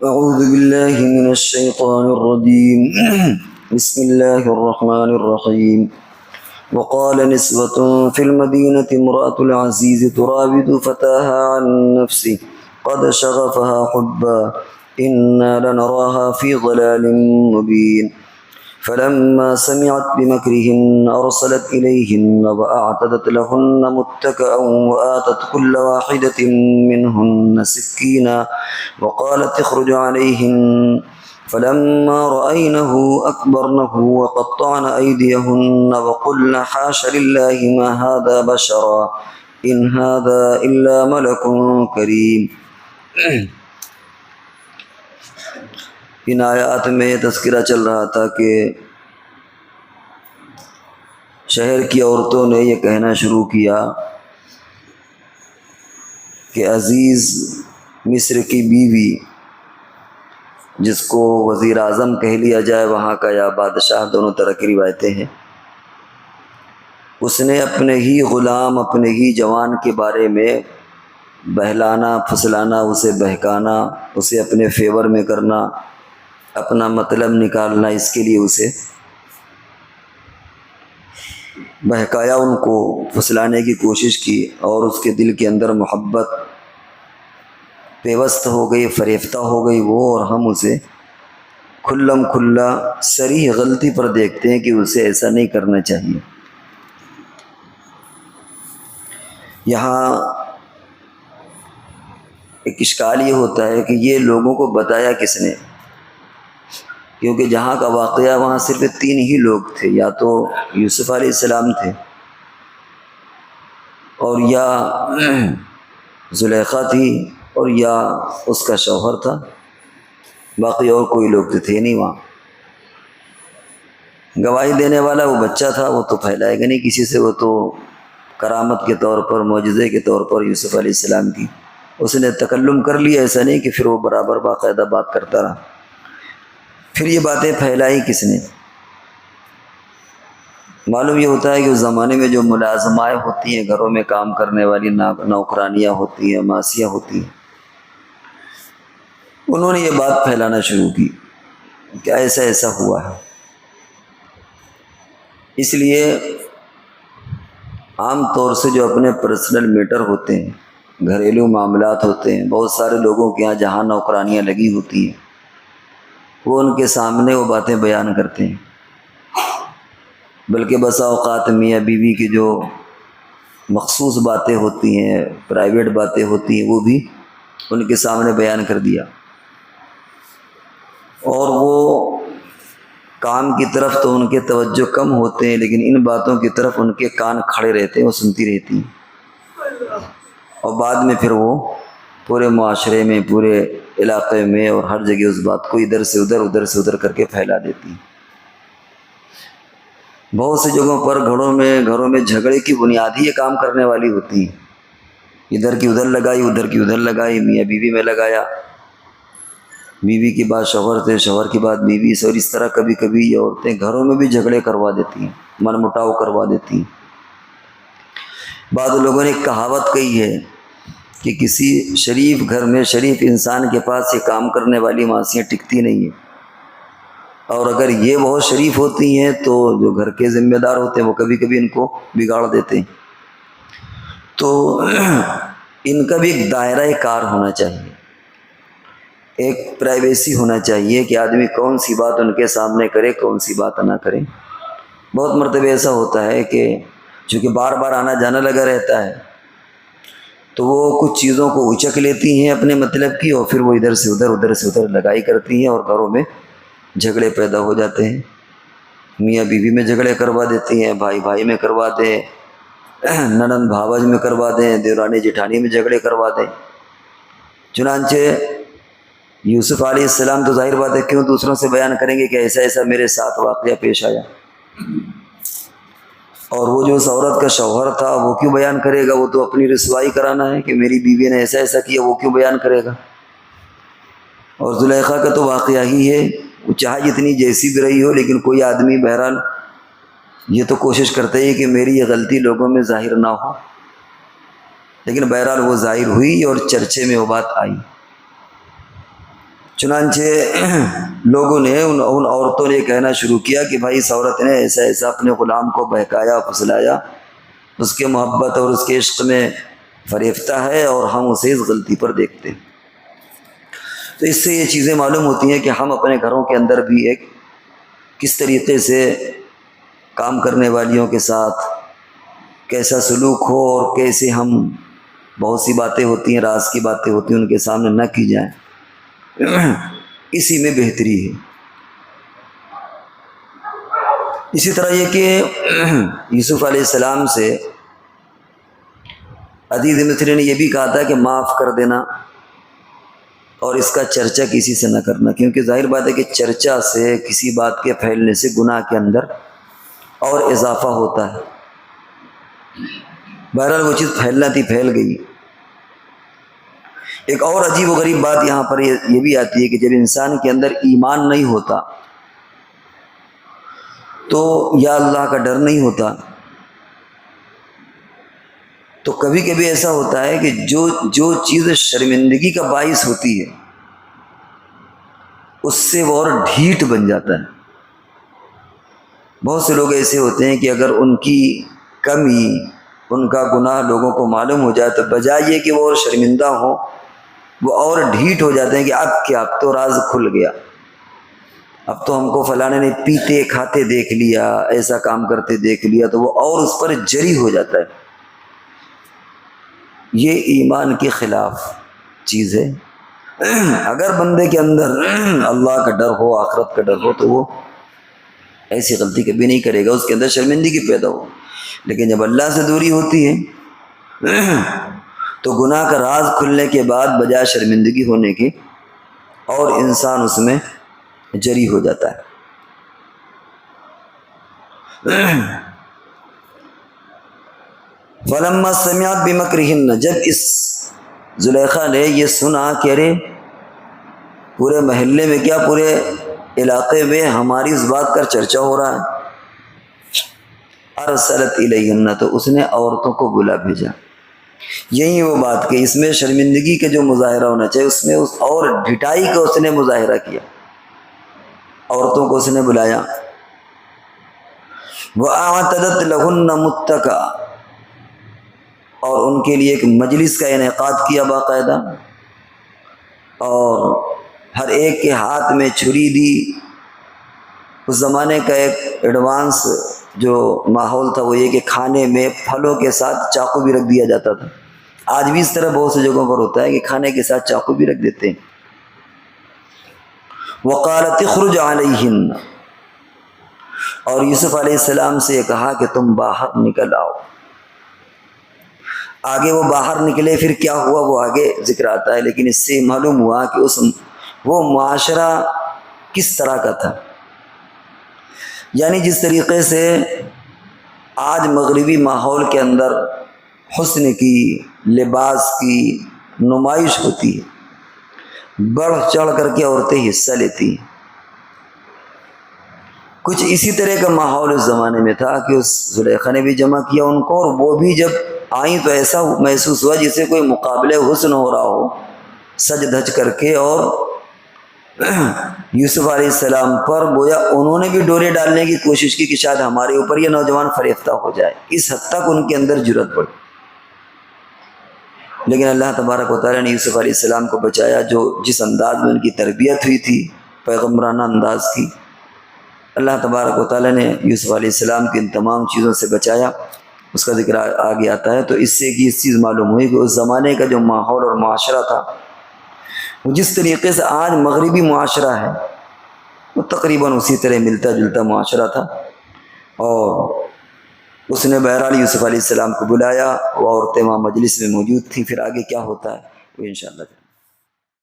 أعوذ بالله من الشيطان الرجيم بسم الله الرحمن الرحيم وقال نسوة في المدينة امرأة العزيز تراود فتاها عن نفسه قد شغفها حبا إنا لنراها في ضلال مبين فلما سمعت بمكرهن أرسلت إليهن وأعتدت لهن متكئا وآتت كل واحدة منهن سكينا وقالت اخرج عليهن فلما رأينه أكبرنه وقطعن أيديهن وقلن حاش لله ما هذا بشرا إن هذا إلا ملك كريم۔ ان آیات میں تذکرہ چل رہا تھا کہ شہر کی عورتوں نے یہ کہنا شروع کیا کہ عزیز مصر کی بیوی، جس کو وزیر اعظم کہہ لیا جائے وہاں کا یا بادشاہ، دونوں طرح کی روایتیں ہیں، اس نے اپنے ہی غلام، اپنے ہی جوان کے بارے میں بہلانا، پھسلانا، اسے بہکانا، اسے اپنے فیور میں کرنا، اپنا مطلب نکالنا، اس کے لیے اسے بہکایا، ان کو پھسلانے کی کوشش کی، اور اس کے دل کے اندر محبت پیوست ہو گئی، فریفتہ ہو گئی وہ، اور ہم اسے کھلم کھلا صریح غلطی پر دیکھتے ہیں کہ اسے ایسا نہیں کرنا چاہیے۔ یہاں ایک اشکال یہ ہوتا ہے کہ یہ لوگوں کو بتایا کس نے؟ کیونکہ جہاں کا واقعہ وہاں صرف 3 ہی لوگ تھے، یا تو یوسف علیہ السلام تھے، اور یا زلیخا تھی، اور یا اس کا شوہر تھا، باقی اور کوئی لوگ تو تھے نہیں وہاں۔ گواہی دینے والا وہ بچہ تھا، وہ تو پھیلائے گا نہیں کسی سے، وہ تو کرامت کے طور پر، معجزے کے طور پر یوسف علیہ السلام کی اس نے تکلم کر لیا، ایسا نہیں کہ پھر وہ برابر باقاعدہ بات کرتا رہا۔ پھر یہ باتیں پھیلائی کس نے؟ معلوم یہ ہوتا ہے کہ اس زمانے میں جو ملازمائیں ہوتی ہیں، گھروں میں کام کرنے والی نوکرانیاں ہوتی ہیں، ماسیاں ہوتی ہیں، انہوں نے یہ بات پھیلانا شروع کی کہ ایسا ایسا ہوا ہے۔ اس لیے عام طور سے جو اپنے پرسنل میٹر ہوتے ہیں، گھریلو معاملات ہوتے ہیں، بہت سارے لوگوں کے یہاں جہاں نوکرانیاں لگی ہوتی ہیں، وہ ان کے سامنے وہ باتیں بیان کرتے ہیں، بلکہ بسا اوقات میاں بیوی کی جو مخصوص باتیں ہوتی ہیں، پرائیویٹ باتیں ہوتی ہیں، وہ بھی ان کے سامنے بیان کر دیا، اور وہ کام کی طرف تو ان کے توجہ کم ہوتے ہیں، لیکن ان باتوں کی طرف ان کے کان کھڑے رہتے ہیں، وہ سنتی رہتی ہیں، اور بعد میں پھر وہ پورے معاشرے میں، پورے علاقے میں اور ہر جگہ اس بات کو ادھر سے ادھر، ادھر سے ادھر کر کے پھیلا دیتی ہیں۔ بہت سی جگہوں پر گھروں میں جھگڑے کی بنیاد ہی یہ کام کرنے والی ہوتی ہے، ادھر کی ادھر لگائی، ادھر کی ادھر لگائی، میاں بیوی میں لگایا، بیوی کی بات شوہر سے، شوہر کی بات بیوی سے، اور اس طرح کبھی کبھی یہ عورتیں گھروں میں بھی جھگڑے کروا دیتی ہیں، من مٹاؤ کروا دیتی ہیں۔ بعض لوگوں نے ایک کہاوت کہی ہے کہ کسی شریف گھر میں، شریف انسان کے پاس یہ کام کرنے والی ماسیاں ٹکتی نہیں ہیں، اور اگر یہ بہت شریف ہوتی ہیں تو جو گھر کے ذمہ دار ہوتے ہیں وہ کبھی کبھی ان کو بگاڑ دیتے ہیں۔ تو ان کا بھی ایک دائرہ کار ہونا چاہیے، ایک پرائیویسی ہونا چاہیے کہ آدمی کون سی بات ان کے سامنے کرے، کون سی بات نہ کرے۔ بہت مرتبہ ایسا ہوتا ہے کہ چونکہ بار بار آنا جانا لگا رہتا ہے، تو وہ کچھ چیزوں کو اچک لیتی ہیں اپنے مطلب کی، اور پھر وہ ادھر سے ادھر، ادھر سے ادھر لگائی کرتی ہیں، اور گھروں میں جھگڑے پیدا ہو جاتے ہیں۔ میاں بیوی میں جھگڑے کروا دیتی ہیں، بھائی بھائی میں کروا دیں، ننند بھاوج میں کروا دیں، دیورانی جٹھانی میں جھگڑے کروا دیں۔ چنانچہ یوسف علیہ السلام تو ظاہر بات ہے کیوں دوسروں سے بیان کریں گے کہ ایسا ایسا میرے ساتھ واقعہ پیش آیا، اور وہ جو اس عورت کا شوہر تھا وہ کیوں بیان کرے گا؟ وہ تو اپنی رسوائی کرانا ہے کہ میری بیوی نے ایسا ایسا کیا، وہ کیوں بیان کرے گا؟ اور زلیخا کا تو واقعہ ہی ہے، وہ چاہے جتنی جیسی بھی رہی ہو، لیکن کوئی آدمی بہرحال یہ تو کوشش کرتے ہی کہ میری یہ غلطی لوگوں میں ظاہر نہ ہو، لیکن بہرحال وہ ظاہر ہوئی اور چرچے میں وہ بات آئی۔ چنانچہ لوگوں نے ان عورتوں نے کہنا شروع کیا کہ بھائی اس عورت نے ایسا ایسا اپنے غلام کو بہکایا پھسلایا، اس کے محبت اور اس کے عشق میں فریفتہ ہے، اور ہم اسے اس غلطی پر دیکھتے ہیں۔ تو اس سے یہ چیزیں معلوم ہوتی ہیں کہ ہم اپنے گھروں کے اندر بھی ایک کس طریقے سے کام کرنے والیوں کے ساتھ کیسا سلوک ہو، اور کیسے ہم بہت سی باتیں ہوتی ہیں، راز کی باتیں ہوتی ہیں، ان کے سامنے نہ کی جائیں، اسی میں بہتری ہے۔ اسی طرح یہ کہ یوسف علیہ السلام سے عزیز مصری نے یہ بھی کہا تھا کہ معاف کر دینا اور اس کا چرچا کسی سے نہ کرنا، کیونکہ ظاہر بات ہے کہ چرچا سے، کسی بات کے پھیلنے سے گناہ کے اندر اور اضافہ ہوتا ہے۔ بہرحال وہ چیز پھیلنا تھی، پھیل گئی۔ ایک اور عجیب و غریب بات یہاں پر یہ بھی آتی ہے کہ جب انسان کے اندر ایمان نہیں ہوتا تو یا اللہ کا ڈر نہیں ہوتا، تو کبھی کبھی ایسا ہوتا ہے کہ جو چیز شرمندگی کا باعث ہوتی ہے اس سے وہ اور ڈھیٹ بن جاتا ہے۔ بہت سے لوگ ایسے ہوتے ہیں کہ اگر ان کی کمی، ان کا گناہ لوگوں کو معلوم ہو جائے تو بجائے یہ کہ وہ اور شرمندہ ہوں، وہ اور ڈھیٹ ہو جاتے ہیں کہ اب کیا، اب تو راز کھل گیا، اب تو ہم کو فلانے نے پیتے کھاتے دیکھ لیا، ایسا کام کرتے دیکھ لیا، تو وہ اور اس پر جری ہو جاتا ہے۔ یہ ایمان کے خلاف چیز ہے۔ اگر بندے کے اندر اللہ کا ڈر ہو، آخرت کا ڈر ہو، تو وہ ایسی غلطی کبھی نہیں کرے گا، اس کے اندر شرمندگی پیدا ہو۔ لیکن جب اللہ سے دوری ہوتی ہے تو گناہ کا راز کھلنے کے بعد بجائے شرمندگی ہونے کی اور انسان اس میں جری ہو جاتا ہے۔ فلما سمعت بمکرہن، جب اس زلیخا نے یہ سنا کہ ارے پورے محلے میں کیا، پورے علاقے میں ہماری اس بات کا چرچا ہو رہا ہے، ارسلت الیہن، تو اس نے عورتوں کو بلا بھیجا۔ یہی وہ بات کہ اس میں شرمندگی کا جو مظاہرہ ہونا چاہیے، اس میں اس اور ڈھٹائی کا اس نے مظاہرہ کیا، عورتوں کو اس نے بلایا۔ وَأَعْتَدَتْ لَهُنَّ مُتَّكَأً، اور ان کے لیے ایک مجلس کا انعقاد کیا باقاعدہ، اور ہر ایک کے ہاتھ میں چھری دی۔ اس زمانے کا ایک ایڈوانس جو ماحول تھا وہ یہ کہ کھانے میں پھلوں کے ساتھ چاقو بھی رکھ دیا جاتا تھا۔ آج بھی اس طرح بہت سی جگہوں پر ہوتا ہے کہ کھانے کے ساتھ چاقو بھی رکھ دیتے ہیں۔ وَقَالَتِ اخْرُجْ عَلَيْهِنَّ، اور یوسف علیہ السلام سے یہ کہا کہ تم باہر نکل آؤ۔ آگے وہ باہر نکلے، پھر کیا ہوا وہ آگے ذکر آتا ہے، لیکن اس سے معلوم ہوا کہ وہ معاشرہ کس طرح کا تھا۔ یعنی جس طریقے سے آج مغربی ماحول کے اندر حسن کی، لباس کی نمائش ہوتی ہے، بڑھ چڑھ کر کے عورتیں حصہ لیتی ہیں، کچھ اسی طرح کا ماحول اس زمانے میں تھا کہ اس زلیخا نے بھی جمع کیا ان کو، اور وہ بھی جب آئیں تو ایسا محسوس ہوا جسے کوئی مقابلے حسن ہو رہا ہو، سج دھج کر کے، اور یوسف علیہ السلام پر گویا انہوں نے بھی ڈورے ڈالنے کی کوشش کی کہ شاید ہمارے اوپر یہ نوجوان فریفتہ ہو جائے، اس حد تک ان کے اندر جرأت پڑی۔ لیکن اللہ تبارک و تعالیٰ نے یوسف علیہ السلام کو بچایا، جس انداز میں ان کی تربیت ہوئی تھی، پیغمبرانہ انداز کی، اللہ تبارک و تعالیٰ نے یوسف علیہ السلام کی ان تمام چیزوں سے بچایا۔ اس کا ذکر آگے آتا ہے۔ تو اس سے یہ چیز معلوم ہوئی کہ اس زمانے کا جو ماحول اور معاشرہ تھا، وہ جس طریقے سے آج مغربی معاشرہ ہے، وہ تقریباً اسی طرح ملتا جلتا معاشرہ تھا۔ اور اس نے بہرحال یوسف علیہ السلام کو بلایا، وہ عورتیں وہاں مجلس میں موجود تھیں۔ پھر آگے کیا ہوتا ہے وہ انشاءاللہ